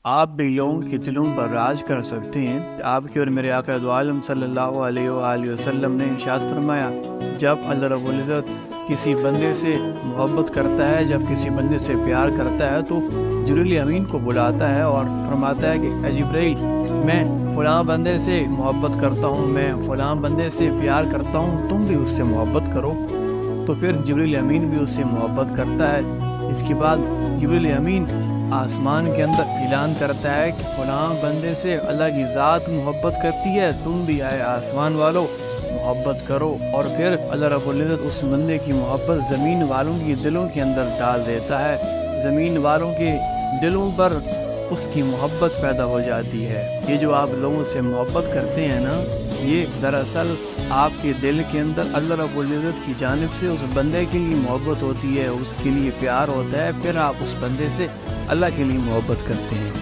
آپ بھی لوگوں کے دلوں پر راج کر سکتے ہیں۔ آپ کے اور میرے آقا دو عالم صلی اللہ علیہ وآلہ وسلم نے ارشاد فرمایا، جب اللہ رب العزت کسی بندے سے محبت کرتا ہے، جب کسی بندے سے پیار کرتا ہے تو جبریل امین کو بلاتا ہے اور فرماتا ہے کہ اے جبریل، میں فلاں بندے سے محبت کرتا ہوں، میں فلاں بندے سے پیار کرتا ہوں، تم بھی اس سے محبت کرو۔ تو پھر جبریل امین بھی اس سے محبت کرتا ہے۔ اس کے بعد جبریل امین آسمان کے اندر اعلان کرتا ہے کہ فلاں بندے سے اللہ کی ذات محبت کرتی ہے، تم بھی آئے آسمان والو محبت کرو۔ اور پھر اللہ رب العزت اس بندے کی محبت زمین والوں کے دلوں کے اندر ڈال دیتا ہے، زمین والوں کے دلوں پر اس کی محبت پیدا ہو جاتی ہے۔ یہ جو آپ لوگوں سے محبت کرتے ہیں نا، یہ دراصل آپ کے دل کے اندر اللہ رب العزت کی جانب سے اس بندے کے لیے محبت ہوتی ہے، اس کے لیے پیار ہوتا ہے، پھر آپ اس بندے سے اللہ کے لیے محبت کرتے ہیں۔